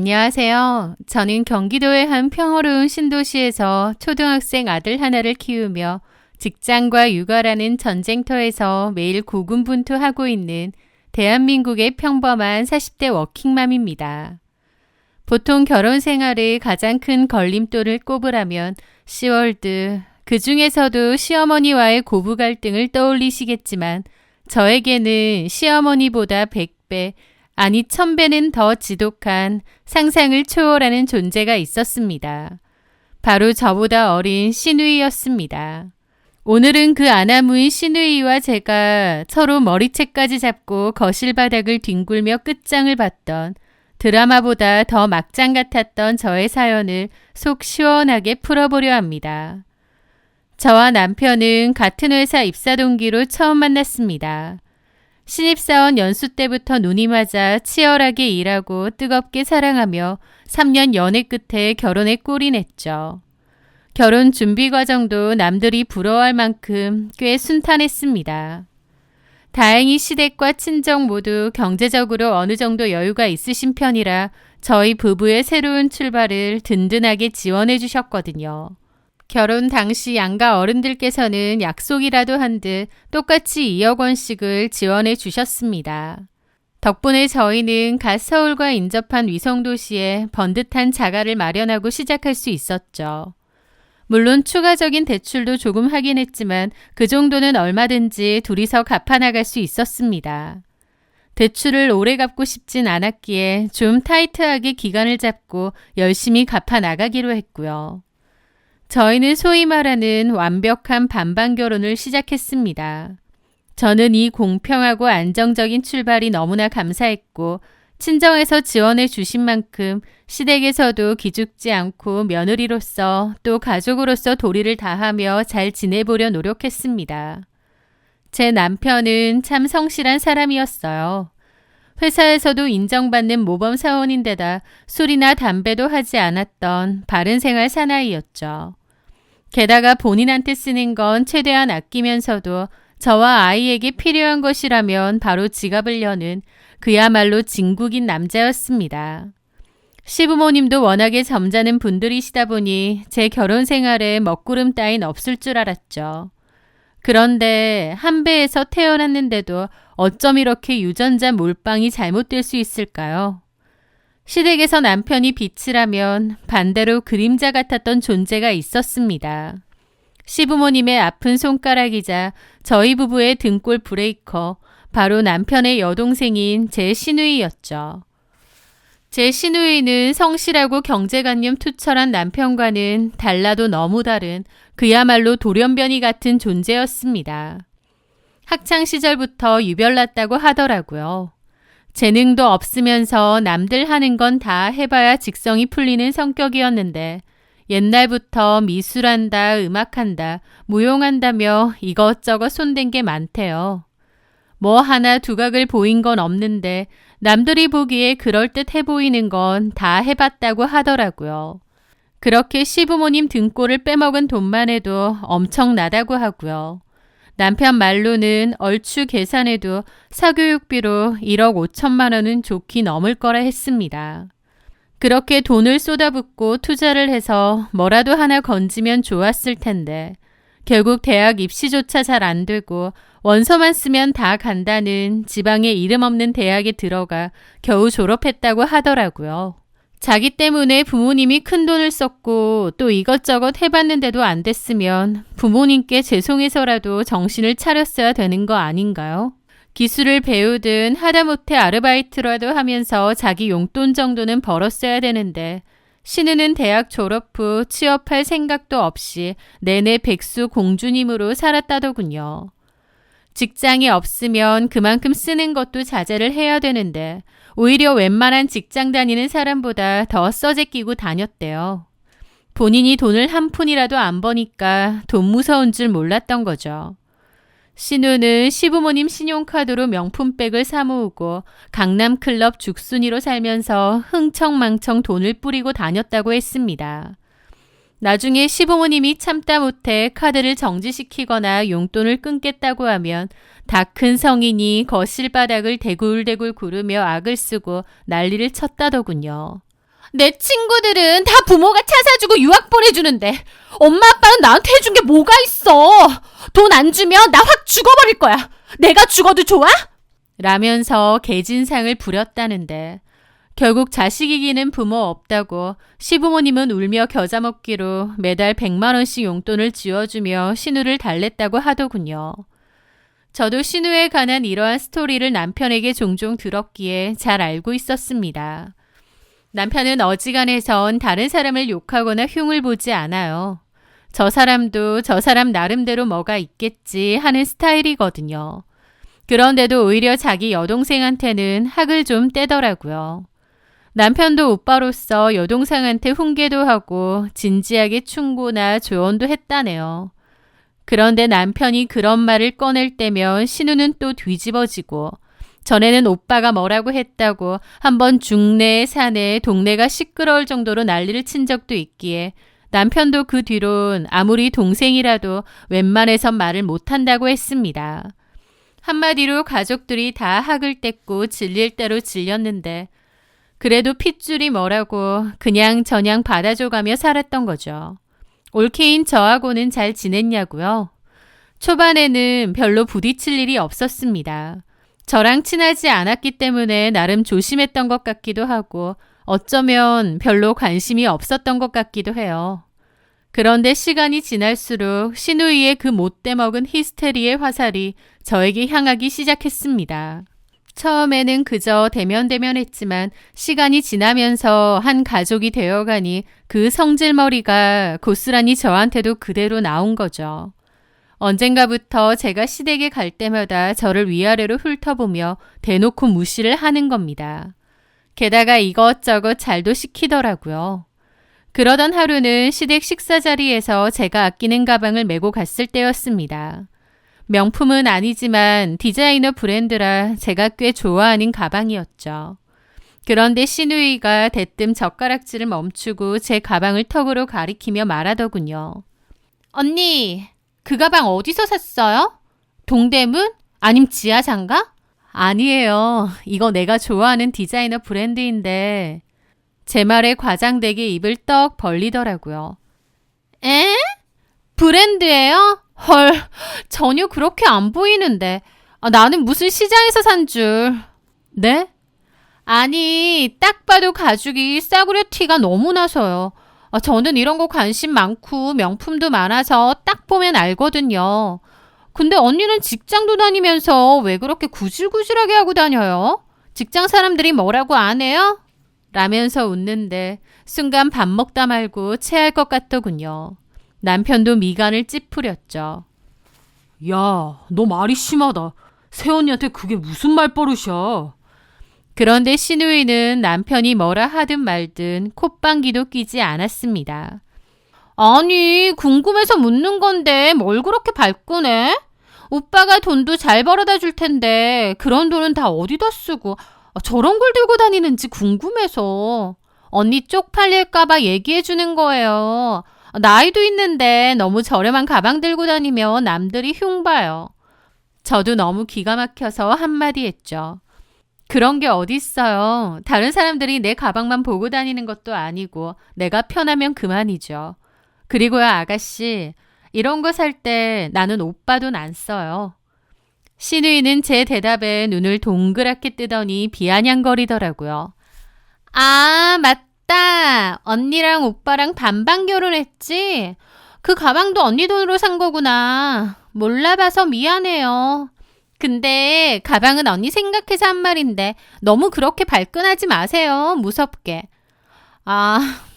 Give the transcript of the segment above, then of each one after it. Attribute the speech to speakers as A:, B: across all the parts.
A: 안녕하세요. 저는 경기도의 한 평화로운 신도시에서 초등학생 아들 하나를 키우며 직장과 육아라는 전쟁터에서 매일 고군분투하고 있는 대한민국의 평범한 40대 워킹맘입니다. 보통 결혼 생활의 가장 큰 걸림돌을 꼽으라면 시월드, 그 중에서도 시어머니와의 고부 갈등을 떠올리시겠지만 저에게는 시어머니보다 100배, 아니 1000배는 더 지독한 상상을 초월하는 존재가 있었습니다. 바로 저보다 어린 시누이였습니다. 오늘은 그 아나무인 시누이와 제가 서로 머리채까지 잡고 거실 바닥을 뒹굴며 끝장을 봤던 드라마보다 더 막장 같았던 저의 사연을 속 시원하게 풀어보려 합니다. 저와 남편은 같은 회사 입사 동기로 처음 만났습니다. 신입사원 연수 때부터 눈이 맞아 치열하게 일하고 뜨겁게 사랑하며 3년 연애 끝에 결혼에 꼴이 냈죠. 결혼 준비 과정도 남들이 부러워할 만큼 꽤 순탄했습니다. 다행히 시댁과 친정 모두 경제적으로 어느 정도 여유가 있으신 편이라 저희 부부의 새로운 출발을 든든하게 지원해 주셨거든요. 결혼 당시 양가 어른들께서는 약속이라도 한 듯 똑같이 2억 원씩을 지원해 주셨습니다. 덕분에 저희는 갓 서울과 인접한 위성도시에 번듯한 자가를 마련하고 시작할 수 있었죠. 물론 추가적인 대출도 조금 하긴 했지만 그 정도는 얼마든지 둘이서 갚아나갈 수 있었습니다. 대출을 오래 갚고 싶진 않았기에 좀 타이트하게 기간을 잡고 열심히 갚아나가기로 했고요. 저희는 소위 말하는 완벽한 반반 결혼을 시작했습니다. 저는 이 공평하고 안정적인 출발이 너무나 감사했고 친정에서 지원해 주신 만큼 시댁에서도 기죽지 않고 며느리로서 또 가족으로서 도리를 다하며 잘 지내보려 노력했습니다. 제 남편은 참 성실한 사람이었어요. 회사에서도 인정받는 모범 사원인데다 술이나 담배도 하지 않았던 바른 생활 사나이였죠. 게다가 본인한테 쓰는 건 최대한 아끼면서도 저와 아이에게 필요한 것이라면 바로 지갑을 여는 그야말로 진국인 남자였습니다. 시부모님도 워낙에 점잖은 분들이시다 보니 제 결혼 생활에 먹구름 따윈 없을 줄 알았죠. 그런데 한 배에서 태어났는데도 어쩜 이렇게 유전자 몰빵이 잘못될 수 있을까요? 시댁에서 남편이 빛이라면 반대로 그림자 같았던 존재가 있었습니다. 시부모님의 아픈 손가락이자 저희 부부의 등골 브레이커, 바로 남편의 여동생인 제 시누이였죠. 제 시누이는 성실하고 경제관념 투철한 남편과는 달라도 너무 다른 그야말로 돌연변이 같은 존재였습니다. 학창시절부터 유별났다고 하더라고요. 재능도 없으면서 남들 하는 건 다 해봐야 직성이 풀리는 성격이었는데 옛날부터 미술한다, 음악한다, 무용한다며 이것저것 손댄 게 많대요. 뭐 하나 두각을 보인 건 없는데 남들이 보기에 그럴듯해 보이는 건 다 해봤다고 하더라고요. 그렇게 시부모님 등골을 빼먹은 돈만 해도 엄청나다고 하고요. 남편 말로는 얼추 계산해도 사교육비로 1억 5천만 원은 좋게 넘을 거라 했습니다. 그렇게 돈을 쏟아붓고 투자를 해서 뭐라도 하나 건지면 좋았을 텐데 결국 대학 입시조차 잘 안 되고 원서만 쓰면 다 간다는 지방의 이름 없는 대학에 들어가 겨우 졸업했다고 하더라고요. 자기 때문에 부모님이 큰 돈을 썼고 또 이것저것 해봤는데도 안 됐으면 부모님께 죄송해서라도 정신을 차렸어야 되는 거 아닌가요? 기술을 배우든 하다못해 아르바이트라도 하면서 자기 용돈 정도는 벌었어야 되는데 신우는 대학 졸업 후 취업할 생각도 없이 내내 백수 공주님으로 살았다더군요. 직장이 없으면 그만큼 쓰는 것도 자제를 해야 되는데 오히려 웬만한 직장 다니는 사람보다 더 써재 끼고 다녔대요. 본인이 돈을 한 푼이라도 안 버니까 돈 무서운 줄 몰랐던 거죠. 신우는 시부모님 신용카드로 명품백을 사 모으고 강남클럽 죽순이로 살면서 흥청망청 돈을 뿌리고 다녔다고 했습니다. 나중에 시부모님이 참다 못해 카드를 정지시키거나 용돈을 끊겠다고 하면 다 큰 성인이 거실 바닥을 대굴대굴 구르며 악을 쓰고 난리를 쳤다더군요. 내 친구들은 다 부모가 차 사주고 유학 보내주는데 엄마 아빠는 나한테 해준 게 뭐가 있어. 돈 안 주면 나 확 죽어버릴 거야. 내가 죽어도 좋아? 라면서 개진상을 부렸다는데 결국 자식 이기는 부모 없다고 시부모님은 울며 겨자 먹기로 매달 100만 원씩 용돈을 쥐어주며 신우를 달랬다고 하더군요. 저도 신우에 관한 이러한 스토리를 남편에게 종종 들었기에 잘 알고 있었습니다. 남편은 어지간해선 다른 사람을 욕하거나 흉을 보지 않아요. 저 사람도 저 사람 나름대로 뭐가 있겠지 하는 스타일이거든요. 그런데도 오히려 자기 여동생한테는 학을 좀 떼더라고요. 남편도 오빠로서 여동생한테 훈계도 하고 진지하게 충고나 조언도 했다네요. 그런데 남편이 그런 말을 꺼낼 때면 신우는 또 뒤집어지고 전에는 오빠가 뭐라고 했다고 한번 중내, 사내, 동네가 시끄러울 정도로 난리를 친 적도 있기에 남편도 그 뒤론 아무리 동생이라도 웬만해선 말을 못한다고 했습니다. 한마디로 가족들이 다 학을 뗐고 질릴 대로 질렸는데 그래도 핏줄이 뭐라고 그냥 저냥 받아줘가며 살았던 거죠. 올케인 저하고는 잘 지냈냐고요? 초반에는 별로 부딪힐 일이 없었습니다. 저랑 친하지 않았기 때문에 나름 조심했던 것 같기도 하고 어쩌면 별로 관심이 없었던 것 같기도 해요. 그런데 시간이 지날수록 신우이의 그 못돼 먹은 히스테리의 화살이 저에게 향하기 시작했습니다. 처음에는 그저 대면대면했지만 시간이 지나면서 한 가족이 되어가니 그 성질머리가 고스란히 저한테도 그대로 나온 거죠. 언젠가부터 제가 시댁에 갈 때마다 저를 위아래로 훑어보며 대놓고 무시를 하는 겁니다. 게다가 이것저것 잘도 시키더라고요. 그러던 하루는 시댁 식사 자리에서 제가 아끼는 가방을 메고 갔을 때였습니다. 명품은 아니지만 디자이너 브랜드라 제가 꽤 좋아하는 가방이었죠. 그런데 신우이가 대뜸 젓가락질을 멈추고 제 가방을 턱으로 가리키며 말하더군요. 언니, 그 가방 어디서 샀어요? 동대문? 아님 지하상가? 아니에요. 이거 내가 좋아하는 디자이너 브랜드인데 제 말에 과장되게 입을 떡 벌리더라고요. 에? 브랜드예요? 헐, 전혀 그렇게 안 보이는데. 나는 무슨 시장에서 산 줄. 네? 아니, 딱 봐도 가죽이 싸구려 티가 너무 나서요. 저는 이런 거 관심 많고 명품도 많아서 딱 보면 알거든요. 근데 언니는 직장도 다니면서 왜 그렇게 구질구질하게 하고 다녀요? 직장 사람들이 뭐라고 안 해요? 라면서 웃는데 순간 밥 먹다 말고 체할 것 같더군요. 남편도 미간을 찌푸렸죠. 야, 너 말이 심하다. 새언니한테 그게 무슨 말버릇이야. 그런데 신우이는 남편이 뭐라 하든 말든 콧방귀도 끼지 않았습니다. 아니, 궁금해서 묻는 건데 뭘 그렇게 발끈해? 오빠가 돈도 잘 벌어다 줄 텐데 그런 돈은 다 어디다 쓰고 저런 걸 들고 다니는지 궁금해서. 언니 쪽팔릴까 봐 얘기해 주는 거예요. 나이도 있는데 너무 저렴한 가방 들고 다니면 남들이 흉봐요. 저도 너무 기가 막혀서 한마디 했죠. 그런 게 어딨어요. 다른 사람들이 내 가방만 보고 다니는 것도 아니고 내가 편하면 그만이죠. 그리고요, 아가씨, 이런 거 살 때 나는 오빠 돈 안 써요. 신우이는 제 대답에 눈을 동그랗게 뜨더니 비아냥거리더라고요. 아, 맞다. 언니랑 오빠랑 반반 결혼했지? 그 가방도 언니 돈으로 산 거구나. 몰라봐서 미안해요. 근데 가방은 언니 생각해서 한 말인데 너무 그렇게 발끈하지 마세요. 무섭게.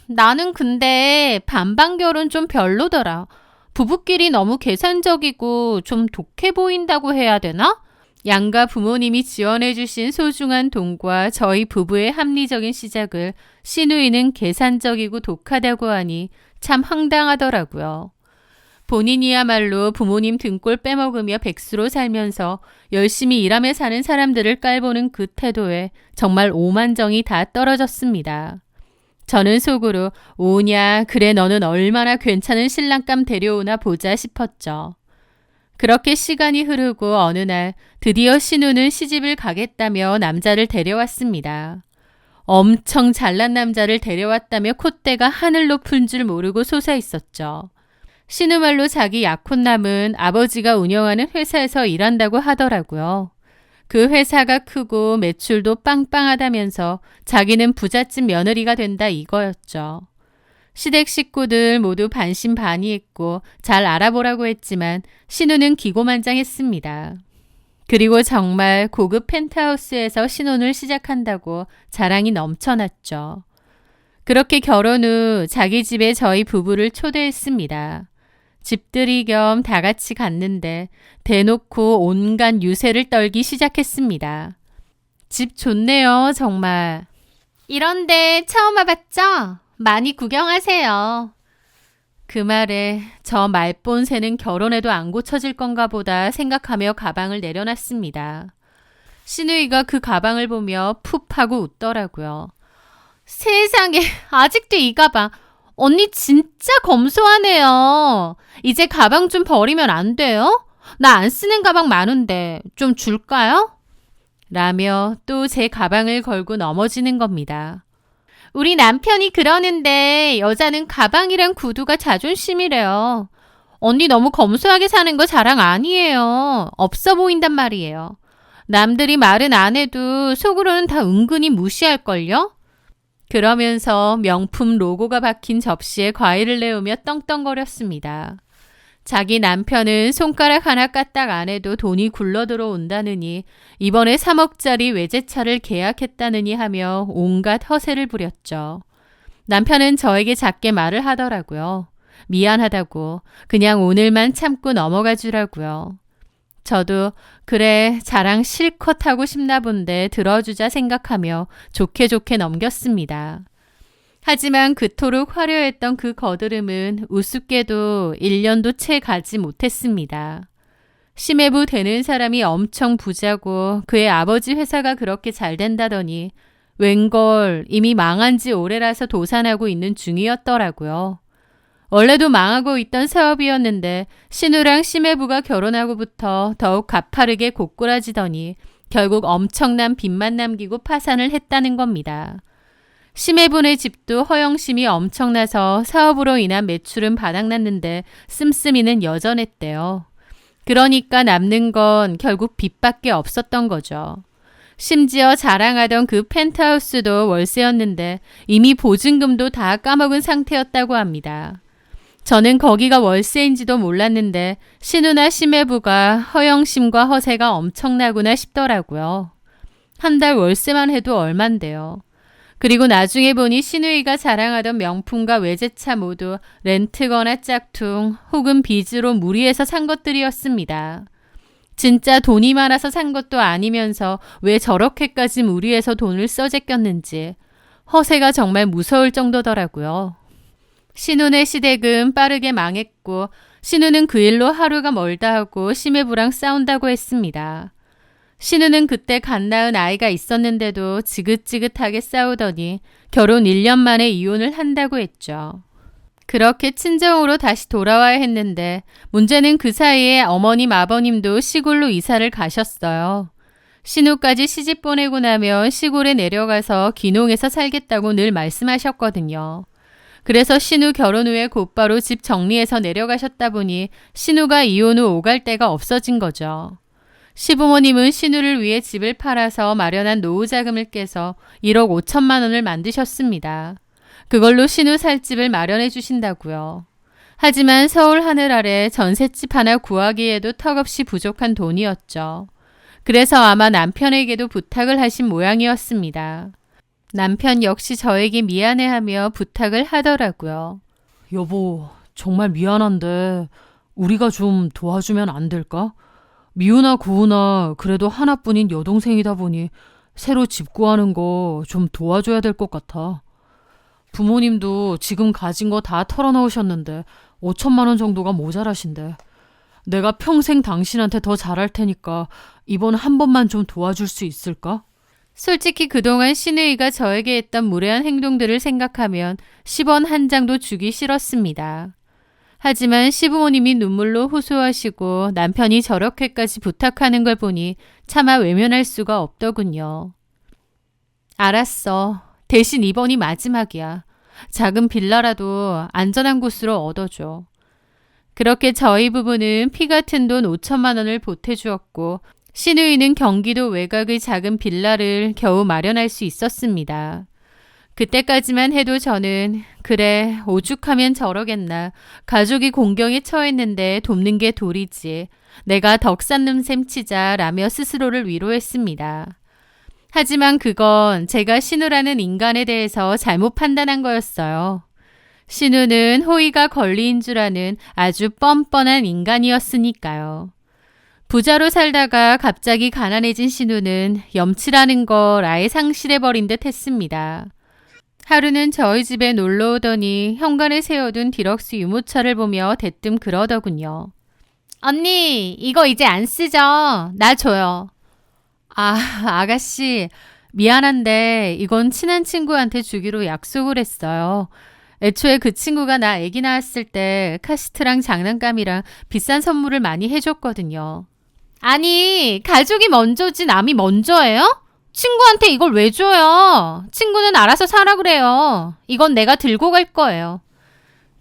A: 나는 근데 반반 결혼 좀 별로더라. 부부끼리 너무 계산적이고 좀 독해 보인다고 해야 되나? 양가 부모님이 지원해주신 소중한 돈과 저희 부부의 합리적인 시작을 신우이는 계산적이고 독하다고 하니 참 황당하더라고요. 본인이야말로 부모님 등골 빼먹으며 백수로 살면서 열심히 일하며 사는 사람들을 깔보는 그 태도에 정말 오만정이 다 떨어졌습니다. 저는 속으로 오냐, 그래 너는 얼마나 괜찮은 신랑감 데려오나 보자 싶었죠. 그렇게 시간이 흐르고 어느 날 드디어 신우는 시집을 가겠다며 남자를 데려왔습니다. 엄청 잘난 남자를 데려왔다며 콧대가 하늘 높은 줄 모르고 솟아있었죠. 신우 말로 자기 약혼남은 아버지가 운영하는 회사에서 일한다고 하더라고요. 그 회사가 크고 매출도 빵빵하다면서 자기는 부잣집 며느리가 된다 이거였죠. 시댁 식구들 모두 반신반의했고 잘 알아보라고 했지만 신우는 기고만장했습니다. 그리고 정말 고급 펜트하우스에서 신혼을 시작한다고 자랑이 넘쳐났죠. 그렇게 결혼 후 자기 집에 저희 부부를 초대했습니다. 집들이 겸 다 같이 갔는데 대놓고 온갖 유세를 떨기 시작했습니다. 집 좋네요, 정말. 이런데 처음 와봤죠? 많이 구경하세요. 그 말에 저 말본새는 결혼해도 안 고쳐질 건가 보다 생각하며 가방을 내려놨습니다. 신우이가 그 가방을 보며 푹 하고 웃더라고요. 세상에, 아직도 이 가방. 언니 진짜 검소하네요. 이제 가방 좀 버리면 안 돼요? 나 안 쓰는 가방 많은데 좀 줄까요? 라며 또 제 가방을 걸고 넘어지는 겁니다. 우리 남편이 그러는데 여자는 가방이랑 구두가 자존심이래요. 언니 너무 검소하게 사는 거 자랑 아니에요. 없어 보인단 말이에요. 남들이 말은 안 해도 속으로는 다 은근히 무시할걸요? 그러면서 명품 로고가 박힌 접시에 과일을 내오며 떵떵거렸습니다. 자기 남편은 손가락 하나 까딱 안 해도 돈이 굴러 들어온다느니 이번에 3억짜리 외제차를 계약했다느니 하며 온갖 허세를 부렸죠. 남편은 저에게 작게 말을 하더라고요. 미안하다고 그냥 오늘만 참고 넘어가 주라고요. 저도 그래 자랑 실컷 하고 싶나 본데 들어주자 생각하며 좋게 좋게 넘겼습니다. 하지만 그토록 화려했던 그 거드름은 우습게도 1년도 채 가지 못했습니다. 심해부 되는 사람이 엄청 부자고 그의 아버지 회사가 그렇게 잘 된다더니 웬걸 이미 망한 지 오래라서 도산하고 있는 중이었더라고요. 원래도 망하고 있던 사업이었는데 신우랑 심해부가 결혼하고부터 더욱 가파르게 고꾸라지더니 결국 엄청난 빚만 남기고 파산을 했다는 겁니다. 심해분의 집도 허영심이 엄청나서 사업으로 인한 매출은 바닥났는데 씀씀이는 여전했대요. 그러니까 남는 건 결국 빚밖에 없었던 거죠. 심지어 자랑하던 그 펜트하우스도 월세였는데 이미 보증금도 다 까먹은 상태였다고 합니다. 저는 거기가 월세인지도 몰랐는데 신우나 심해부가 허영심과 허세가 엄청나구나 싶더라고요. 한 달 월세만 해도 얼만데요. 그리고 나중에 보니 신우이가 자랑하던 명품과 외제차 모두 렌트거나 짝퉁 혹은 빚으로 무리해서 산 것들이었습니다. 진짜 돈이 많아서 산 것도 아니면서 왜 저렇게까지 무리해서 돈을 써제꼈는지 허세가 정말 무서울 정도더라고요. 신우네 시댁은 빠르게 망했고 신우는 그 일로 하루가 멀다 하고 심해부랑 싸운다고 했습니다. 신우는 그때 갓 낳은 아이가 있었는데도 지긋지긋하게 싸우더니 결혼 1년 만에 이혼을 한다고 했죠. 그렇게 친정으로 다시 돌아와야 했는데 문제는 그 사이에 어머님 아버님도 시골로 이사를 가셨어요. 신우까지 시집 보내고 나면 시골에 내려가서 귀농해서 살겠다고 늘 말씀하셨거든요. 그래서 신우 결혼 후에 곧바로 집 정리해서 내려가셨다 보니 신우가 이혼 후 오갈 데가 없어진 거죠. 시부모님은 신우를 위해 집을 팔아서 마련한 노후 자금을 깨서 1억 5천만 원을 만드셨습니다. 그걸로 신우 살 집을 마련해 주신다고요. 하지만 서울 하늘 아래 전셋집 하나 구하기에도 턱없이 부족한 돈이었죠. 그래서 아마 남편에게도 부탁을 하신 모양이었습니다. 남편 역시 저에게 미안해하며 부탁을 하더라고요.
B: 여보, 정말 미안한데 우리가 좀 도와주면 안 될까? 미우나 고우나 그래도 하나뿐인 여동생이다 보니 새로 집 구하는 거 좀 도와줘야 될 것 같아. 부모님도 지금 가진 거 다 털어놓으셨는데 5천만 원 정도가 모자라신데 내가 평생 당신한테 더 잘할 테니까 이번 한 번만 좀 도와줄 수 있을까?
A: 솔직히 그동안 신우이가 저에게 했던 무례한 행동들을 생각하면 10원 한 장도 주기 싫었습니다. 하지만 시부모님이 눈물로 호소하시고 남편이 저렇게까지 부탁하는 걸 보니 차마 외면할 수가 없더군요. 알았어. 대신 이번이 마지막이야. 작은 빌라라도 안전한 곳으로 얻어줘. 그렇게 저희 부부는 피 같은 돈 5천만 원을 보태주었고 신우이는 경기도 외곽의 작은 빌라를 겨우 마련할 수 있었습니다. 그때까지만 해도 저는 그래 오죽하면 저러겠나. 가족이 공경에 처했는데 돕는 게 도리지. 내가 덕산 셈 치자 라며 스스로를 위로했습니다. 하지만 그건 제가 신우라는 인간에 대해서 잘못 판단한 거였어요. 신우는 호의가 권리인 줄 아는 아주 뻔뻔한 인간이었으니까요. 부자로 살다가 갑자기 가난해진 신우는 염치라는 걸 아예 상실해버린 듯 했습니다. 하루는 저희 집에 놀러 오더니 현관에 세워둔 디럭스 유모차를 보며 대뜸 그러더군요. 언니, 이거 이제 안 쓰죠? 나 줘요. 아가씨, 미안한데 이건 친한 친구한테 주기로 약속을 했어요. 애초에 그 친구가 나 아기 낳았을 때 카시트랑 장난감이랑 비싼 선물을 많이 해줬거든요. 아니, 가족이 먼저지 남이 먼저예요? 친구한테 이걸 왜 줘요? 친구는 알아서 사라 그래요. 이건 내가 들고 갈 거예요.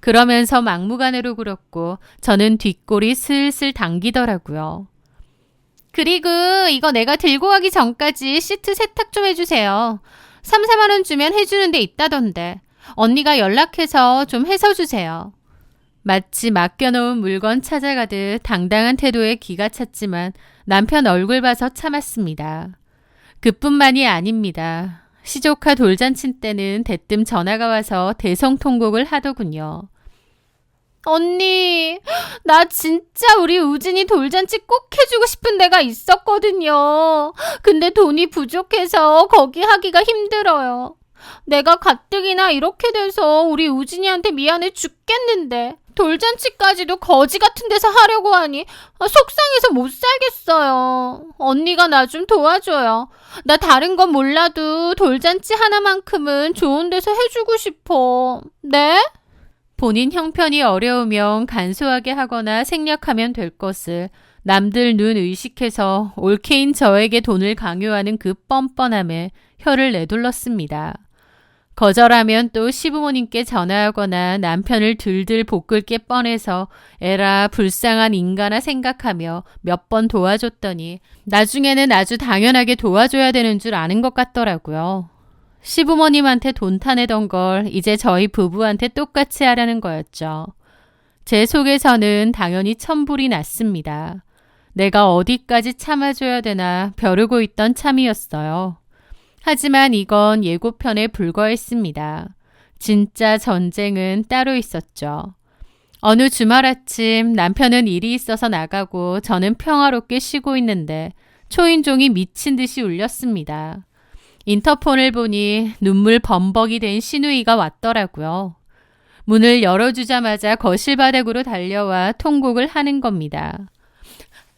A: 그러면서 막무가내로 굴었고 저는 뒷골이 슬슬 당기더라고요. 그리고 이거 내가 들고 가기 전까지 시트 세탁 좀 해주세요. 3, 4만 원 주면 해주는 데 있다던데. 언니가 연락해서 좀 해서 주세요. 마치 맡겨놓은 물건 찾아가듯 당당한 태도에 기가 찼지만 남편 얼굴 봐서 참았습니다. 그뿐만이 아닙니다. 시조카 돌잔치 때는 대뜸 전화가 와서 대성통곡을 하더군요. 언니, 나 진짜 우리 우진이 돌잔치 꼭 해주고 싶은 데가 있었거든요. 근데 돈이 부족해서 거기 하기가 힘들어요. 내가 가뜩이나 이렇게 돼서 우리 우진이한테 미안해 죽겠는데 돌잔치까지도 거지 같은 데서 하려고 하니 속상해서 못 살겠어요. 언니가 나 좀 도와줘요. 나 다른 건 몰라도 돌잔치 하나만큼은 좋은 데서 해주고 싶어. 네? 본인 형편이 어려우면 간소하게 하거나 생략하면 될 것을 남들 눈 의식해서 올케인 저에게 돈을 강요하는 그 뻔뻔함에 혀를 내둘렀습니다. 거절하면 또 시부모님께 전화하거나 남편을 들들 볶을 게 뻔해서 에라 불쌍한 인간아 생각하며 몇 번 도와줬더니 나중에는 아주 당연하게 도와줘야 되는 줄 아는 것 같더라고요. 시부모님한테 돈 타내던 걸 이제 저희 부부한테 똑같이 하라는 거였죠. 제 속에서는 당연히 천불이 났습니다. 내가 어디까지 참아줘야 되나 벼르고 있던 참이었어요. 하지만 이건 예고편에 불과했습니다. 진짜 전쟁은 따로 있었죠. 어느 주말 아침 남편은 일이 있어서 나가고 저는 평화롭게 쉬고 있는데 초인종이 미친 듯이 울렸습니다. 인터폰을 보니 눈물 범벅이 된 시누이가 왔더라고요. 문을 열어주자마자 거실 바닥으로 달려와 통곡을 하는 겁니다.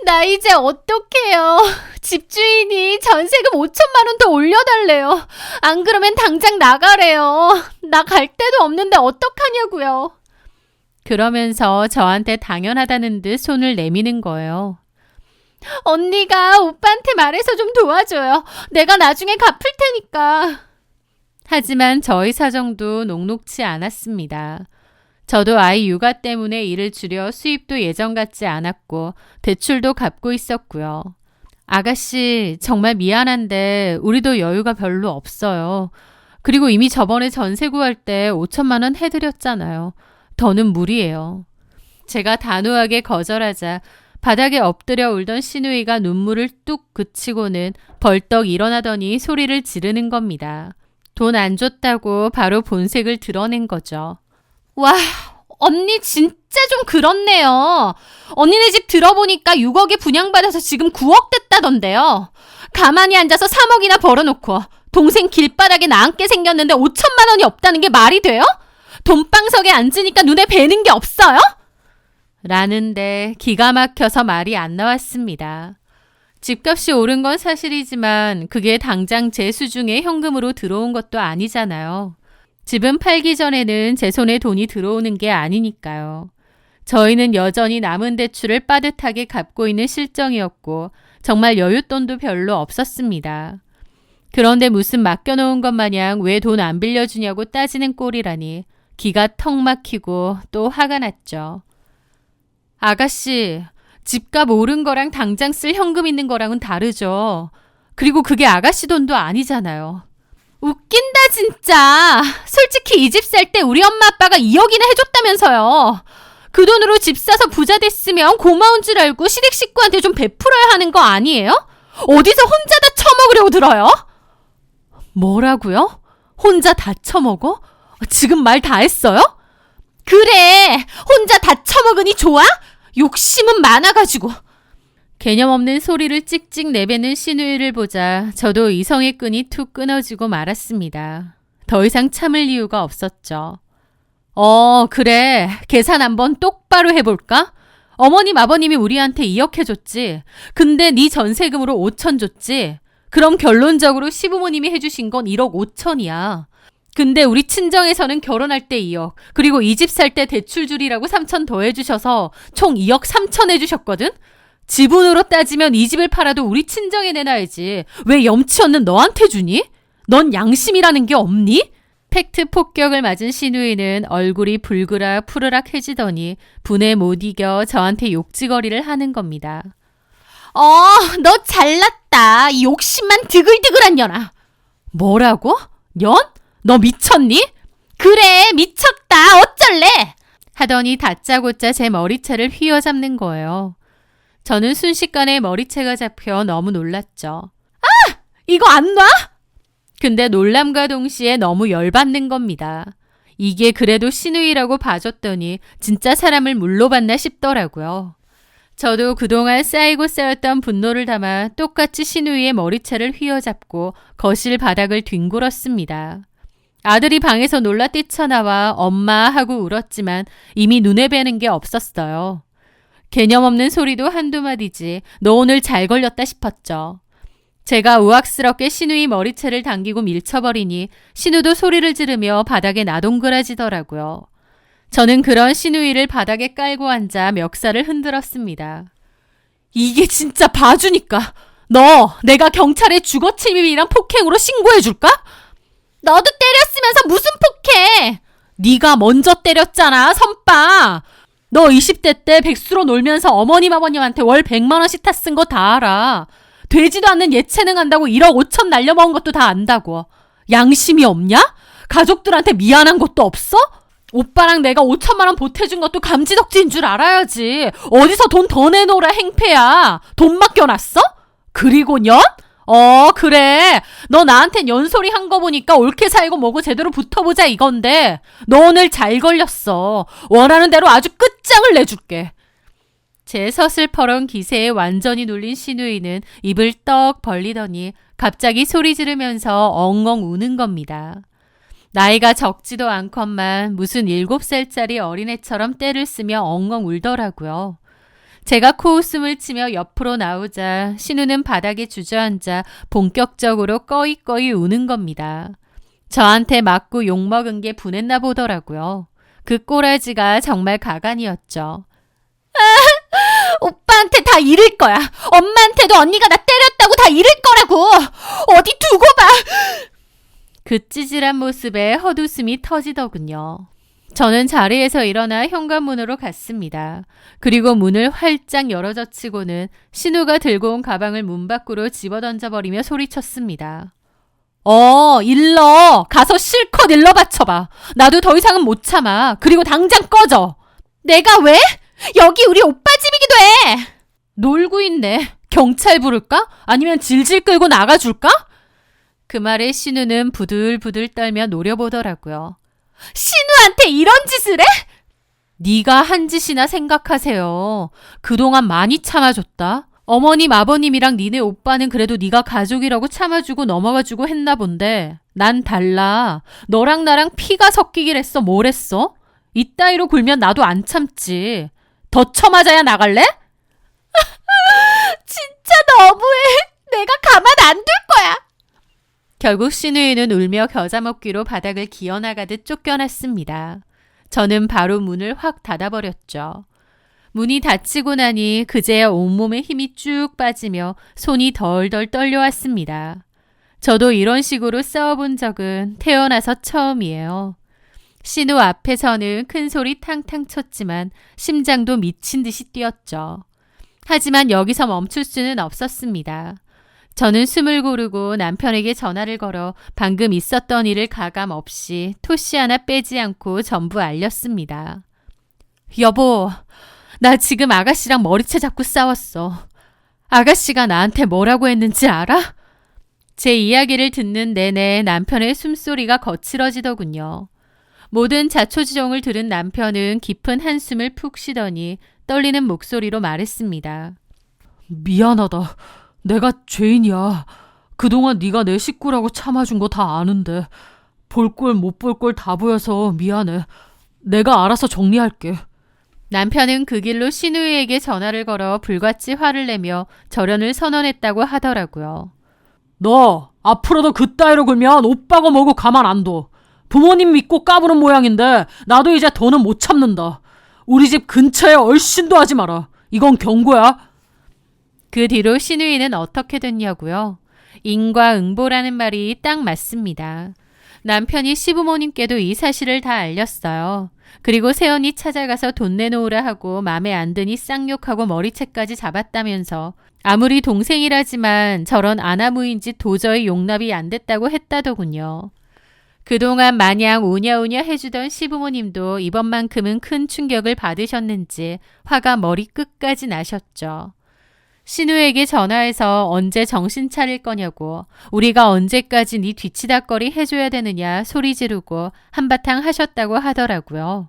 A: 나 이제 어떡해요. 집주인이 전세금 5천만 원 더 올려달래요. 안 그러면 당장 나가래요. 나 갈 데도 없는데 어떡하냐고요. 그러면서 저한테 당연하다는 듯 손을 내미는 거예요. 언니가 오빠한테 말해서 좀 도와줘요. 내가 나중에 갚을 테니까. 하지만 저희 사정도 녹록치 않았습니다. 저도 아이 육아 때문에 일을 줄여 수입도 예전 같지 않았고 대출도 갚고 있었고요. 아가씨 정말 미안한데 우리도 여유가 별로 없어요. 그리고 이미 저번에 전세 구할 때 5천만 원 해드렸잖아요. 더는 무리예요. 제가 단호하게 거절하자 바닥에 엎드려 울던 시누이가 눈물을 뚝 그치고는 벌떡 일어나더니 소리를 지르는 겁니다. 돈 안 줬다고 바로 본색을 드러낸 거죠. 와, 언니 진짜 좀 그렇네요. 언니네 집 들어보니까 6억에 분양받아서 지금 9억 됐다던데요. 가만히 앉아서 3억이나 벌어놓고 동생 길바닥에 나앉게 생겼는데 5천만 원이 없다는 게 말이 돼요? 돈방석에 앉으니까 눈에 뵈는 게 없어요? 라는데 기가 막혀서 말이 안 나왔습니다. 집값이 오른 건 사실이지만 그게 당장 제 수중에 현금으로 들어온 것도 아니잖아요. 집은 팔기 전에는 제 손에 돈이 들어오는 게 아니니까요. 저희는 여전히 남은 대출을 빠듯하게 갚고 있는 실정이었고 정말 여윳돈도 별로 없었습니다. 그런데 무슨 맡겨놓은 것 마냥 왜 돈 안 빌려주냐고 따지는 꼴이라니 기가 턱 막히고 또 화가 났죠. 아가씨, 집값 오른 거랑 당장 쓸 현금 있는 거랑은 다르죠. 그리고 그게 아가씨 돈도 아니잖아요. 웃긴다 진짜. 솔직히 이 집 살 때 우리 엄마 아빠가 2억이나 해줬다면서요. 그 돈으로 집 사서 부자 됐으면 고마운 줄 알고 시댁 식구한테 좀 베풀어야 하는 거 아니에요? 어디서 혼자 다 처먹으려고 들어요? 뭐라고요? 혼자 다 처먹어? 지금 말 다 했어요? 그래, 혼자 다 처먹으니 좋아? 욕심은 많아가지고. 개념 없는 소리를 찍찍 내뱉는 신우이를 보자 저도 이성의 끈이 툭 끊어지고 말았습니다. 더 이상 참을 이유가 없었죠. 그래. 계산 한번 똑바로 해볼까? 어머님 아버님이 우리한테 2억 해줬지. 근데 네 전세금으로 5천 줬지. 그럼 결론적으로 시부모님이 해주신 건 1억 5천이야. 근데 우리 친정에서는 결혼할 때 2억, 그리고 이 집 살 때 대출 줄이라고 3천 더 해주셔서 총 2억 3천 해주셨거든? 지분으로 따지면 이 집을 팔아도 우리 친정에 내놔야지. 왜 염치 없는 너한테 주니? 넌 양심이라는 게 없니? 팩트 폭격을 맞은 신우이는 얼굴이 불그락 푸르락 해지더니 분에 못 이겨 저한테 욕지거리를 하는 겁니다. 너 잘났다. 이 욕심만 드글드글한 년아. 뭐라고? 년? 너 미쳤니? 그래, 미쳤다. 어쩔래? 하더니 다짜고짜 제 머리채를 휘어잡는 거예요. 저는 순식간에 머리채가 잡혀 너무 놀랐죠. 아! 이거 안 놔? 근데 놀람과 동시에 너무 열받는 겁니다. 이게 그래도 신우이라고 봐줬더니 진짜 사람을 물로 봤나 싶더라고요. 저도 그동안 쌓이고 쌓였던 분노를 담아 똑같이 신우이의 머리채를 휘어잡고 거실 바닥을 뒹굴었습니다. 아들이 방에서 놀라 뛰쳐나와 엄마 하고 울었지만 이미 눈에 뵈는 게 없었어요. 개념 없는 소리도 한두 마디지 너 오늘 잘 걸렸다 싶었죠. 제가 우악스럽게 신우이 머리채를 당기고 밀쳐버리니 신우도 소리를 지르며 바닥에 나동그라지더라고요. 저는 그런 신우이를 바닥에 깔고 앉아 멱살을 흔들었습니다. 이게 진짜 봐주니까. 너 내가 경찰에 주거침입이랑 폭행으로 신고해줄까? 너도 때렸으면서 무슨 폭행? 네가 먼저 때렸잖아, 선빠. 너 20대 때 백수로 놀면서 어머님 아버님한테 월 100만 원씩 다 쓴 거 다 알아. 되지도 않는 예체능 한다고 1억 5천 날려먹은 것도 다 안다고. 양심이 없냐? 가족들한테 미안한 것도 없어? 오빠랑 내가 5천만 원 보태준 것도 감지덕지인 줄 알아야지. 어디서 돈 더 내놓으라 행패야. 돈 맡겨놨어? 그리고 년? 그래. 너 나한텐 연소리 한 거 보니까 옳게 살고 뭐고 제대로 붙어보자 이건데 너 오늘 잘 걸렸어. 원하는 대로 아주 끝장을 내줄게. 제 서슬퍼런 기세에 완전히 놀린 신우이는 입을 떡 벌리더니 갑자기 소리 지르면서 엉엉 우는 겁니다. 나이가 적지도 않건만 무슨 7살짜리 어린애처럼 떼를 쓰며 엉엉 울더라고요. 제가 코웃음을 치며 옆으로 나오자 신우는 바닥에 주저앉아 본격적으로 꺼이꺼이 우는 겁니다. 저한테 맞고 욕먹은 게 분했나 보더라고요. 그 꼬라지가 정말 가관이었죠. 오빠한테 다 잃을 거야. 엄마한테도 언니가 나 때렸다고 다 잃을 거라고. 어디 두고 봐. 그 찌질한 모습에 헛웃음이 터지더군요. 저는 자리에서 일어나 현관문으로 갔습니다. 그리고 문을 활짝 열어젖히고는 신우가 들고 온 가방을 문 밖으로 집어던져버리며 소리쳤습니다. 일러. 가서 실컷 일러 바쳐봐. 나도 더 이상은 못 참아. 그리고 당장 꺼져. 내가 왜? 여기 우리 오빠 집이기도 해. 놀고 있네. 경찰 부를까? 아니면 질질 끌고 나가줄까? 그 말에 신우는 부들부들 떨며 노려보더라고요. 신우한테 이런 짓을 해? 네가 한 짓이나 생각하세요. 그동안 많이 참아줬다. 어머님 아버님이랑 니네 오빠는 그래도 네가 가족이라고 참아주고 넘어가주고 했나 본데 난 달라. 너랑 나랑 피가 섞이길 했어. 뭘 했어? 이따위로 굴면 나도 안 참지. 더 쳐맞아야 나갈래? 진짜 너무해. 내가 가만 안 둘 거야. 결국 신우이는 울며 겨자 먹기로 바닥을 기어나가듯 쫓겨났습니다. 저는 바로 문을 확 닫아버렸죠. 문이 닫히고 나니 그제야 온몸에 힘이 쭉 빠지며 손이 덜덜 떨려왔습니다. 저도 이런 식으로 싸워본 적은 태어나서 처음이에요. 신우 앞에서는 큰 소리 탕탕 쳤지만 심장도 미친 듯이 뛰었죠. 하지만 여기서 멈출 수는 없었습니다. 저는 숨을 고르고 남편에게 전화를 걸어 방금 있었던 일을 가감 없이 토시 하나 빼지 않고 전부 알렸습니다. 여보, 나 지금 아가씨랑 머리채 잡고 싸웠어. 아가씨가 나한테 뭐라고 했는지 알아? 제 이야기를 듣는 내내 남편의 숨소리가 거칠어지더군요. 모든 자초지종을 들은 남편은 깊은 한숨을 푹 쉬더니 떨리는 목소리로 말했습니다.
B: 미안하다. 내가 죄인이야. 그동안 네가 내 식구라고 참아준 거 다 아는데 볼 꼴 못 볼 꼴 다 보여서 미안해. 내가 알아서 정리할게.
A: 남편은 그 길로 신우이에게 전화를 걸어 불같이 화를 내며 절연을 선언했다고 하더라고요.
B: 너 앞으로도 그따위로 굴면 오빠가 뭐고 가만 안 둬. 부모님 믿고 까부는 모양인데 나도 이제 더는 못 참는다. 우리 집 근처에 얼씬도 하지 마라. 이건 경고야.
A: 그 뒤로 신우이는 어떻게 됐냐고요? 인과응보라는 말이 딱 맞습니다. 남편이 시부모님께도 이 사실을 다 알렸어요. 그리고 새언니 찾아가서 돈 내놓으라 하고 맘에 안 드니 쌍욕하고 머리채까지 잡았다면서 아무리 동생이라지만 저런 아나무인 짓 도저히 용납이 안 됐다고 했다더군요. 그동안 마냥 오냐오냐 해주던 시부모님도 이번만큼은 큰 충격을 받으셨는지 화가 머리 끝까지 나셨죠. 신우에게 전화해서 언제 정신 차릴 거냐고, 우리가 언제까지 네 뒤치다꺼리 해줘야 되느냐 소리 지르고 한바탕 하셨다고 하더라고요.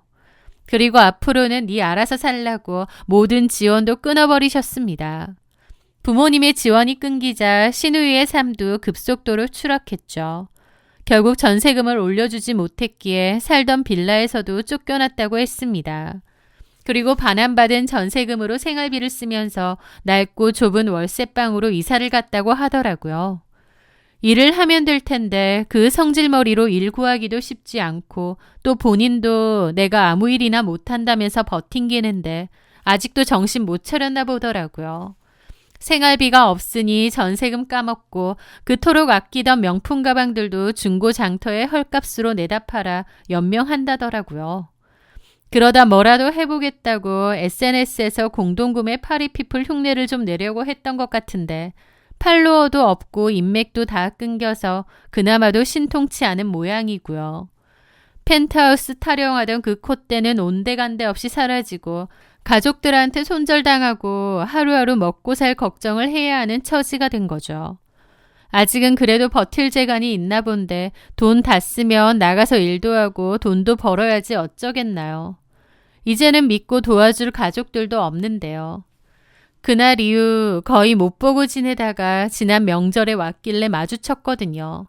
A: 그리고 앞으로는 네 알아서 살라고 모든 지원도 끊어버리셨습니다. 부모님의 지원이 끊기자 신우이의 삶도 급속도로 추락했죠. 결국 전세금을 올려주지 못했기에 살던 빌라에서도 쫓겨났다고 했습니다. 그리고 반환받은 전세금으로 생활비를 쓰면서 낡고 좁은 월세방으로 이사를 갔다고 하더라고요. 일을 하면 될 텐데 그 성질머리로 일 구하기도 쉽지 않고 또 본인도 내가 아무 일이나 못한다면서 버팅기는데 아직도 정신 못 차렸나 보더라고요. 생활비가 없으니 전세금 까먹고 그토록 아끼던 명품 가방들도 중고 장터에 헐값으로 내다 팔아 연명한다더라고요. 그러다 뭐라도 해보겠다고 SNS에서 공동구매 파리피플 흉내를 좀 내려고 했던 것 같은데 팔로워도 없고 인맥도 다 끊겨서 그나마도 신통치 않은 모양이고요. 펜트하우스 타령하던 그 콧대는 온데간데 없이 사라지고 가족들한테 손절당하고 하루하루 먹고 살 걱정을 해야 하는 처지가 된 거죠. 아직은 그래도 버틸 재간이 있나 본데 돈 다 쓰면 나가서 일도 하고 돈도 벌어야지 어쩌겠나요. 이제는 믿고 도와줄 가족들도 없는데요. 그날 이후 거의 못 보고 지내다가 지난 명절에 왔길래 마주쳤거든요.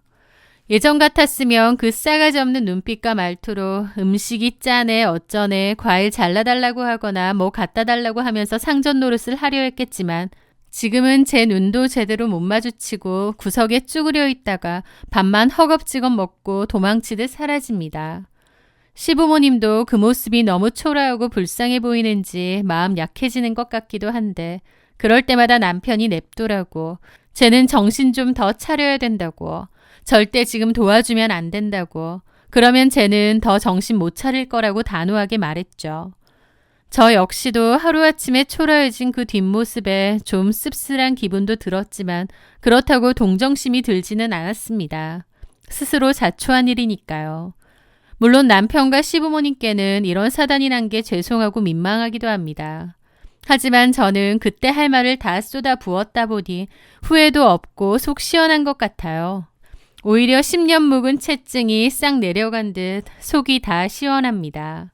A: 예전 같았으면 그 싸가지 없는 눈빛과 말투로 음식이 짜네 어쩌네 과일 잘라달라고 하거나 뭐 갖다 달라고 하면서 상전 노릇을 하려 했겠지만 지금은 제 눈도 제대로 못 마주치고 구석에 쭈그려 있다가 밥만 허겁지겁 먹고 도망치듯 사라집니다. 시부모님도 그 모습이 너무 초라하고 불쌍해 보이는지 마음 약해지는 것 같기도 한데 그럴 때마다 남편이 냅두라고 쟤는 정신 좀 더 차려야 된다고 절대 지금 도와주면 안 된다고 그러면 쟤는 더 정신 못 차릴 거라고 단호하게 말했죠. 저 역시도 하루아침에 초라해진 그 뒷모습에 좀 씁쓸한 기분도 들었지만 그렇다고 동정심이 들지는 않았습니다. 스스로 자초한 일이니까요. 물론 남편과 시부모님께는 이런 사단이 난 게 죄송하고 민망하기도 합니다. 하지만 저는 그때 할 말을 다 쏟아 부었다 보니 후회도 없고 속 시원한 것 같아요. 오히려 10년 묵은 채증이 싹 내려간 듯 속이 다 시원합니다.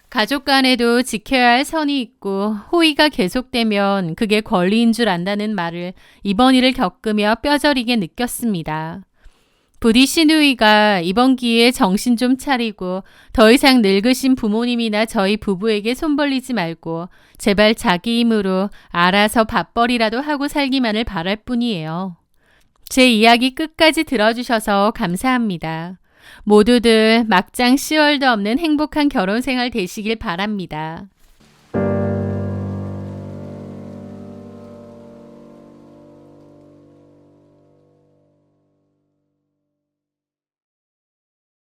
A: 가족 간에도 지켜야 할 선이 있고 호의가 계속되면 그게 권리인 줄 안다는 말을 이번 일을 겪으며 뼈저리게 느꼈습니다. 부디 신우이가 이번 기회에 정신 좀 차리고 더 이상 늙으신 부모님이나 저희 부부에게 손 벌리지 말고 제발 자기 힘으로 알아서 밥벌이라도 하고 살기만을 바랄 뿐이에요. 제 이야기 끝까지 들어주셔서 감사합니다. 모두들 막장 10월도 없는 행복한 결혼 생활 되시길 바랍니다.